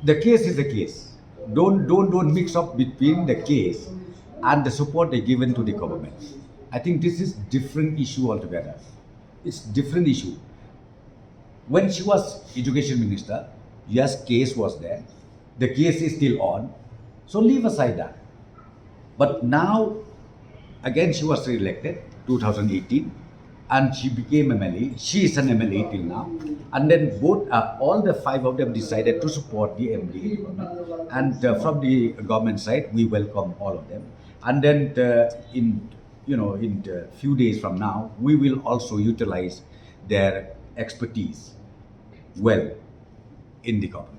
the case is the case. Don't mix up between the case and the support they given to the government. I think this is different issue altogether. It's different issue. When she was education minister, yes, case was there. The case is still on. So leave aside that. But now, again, she was re-elected 2018, and she became MLA. She is an MLA till now. And then both, all the five of them decided to support the MLA government. And from the government side, we welcome all of them. And then in a few days from now, we will also utilize their expertise well in the government.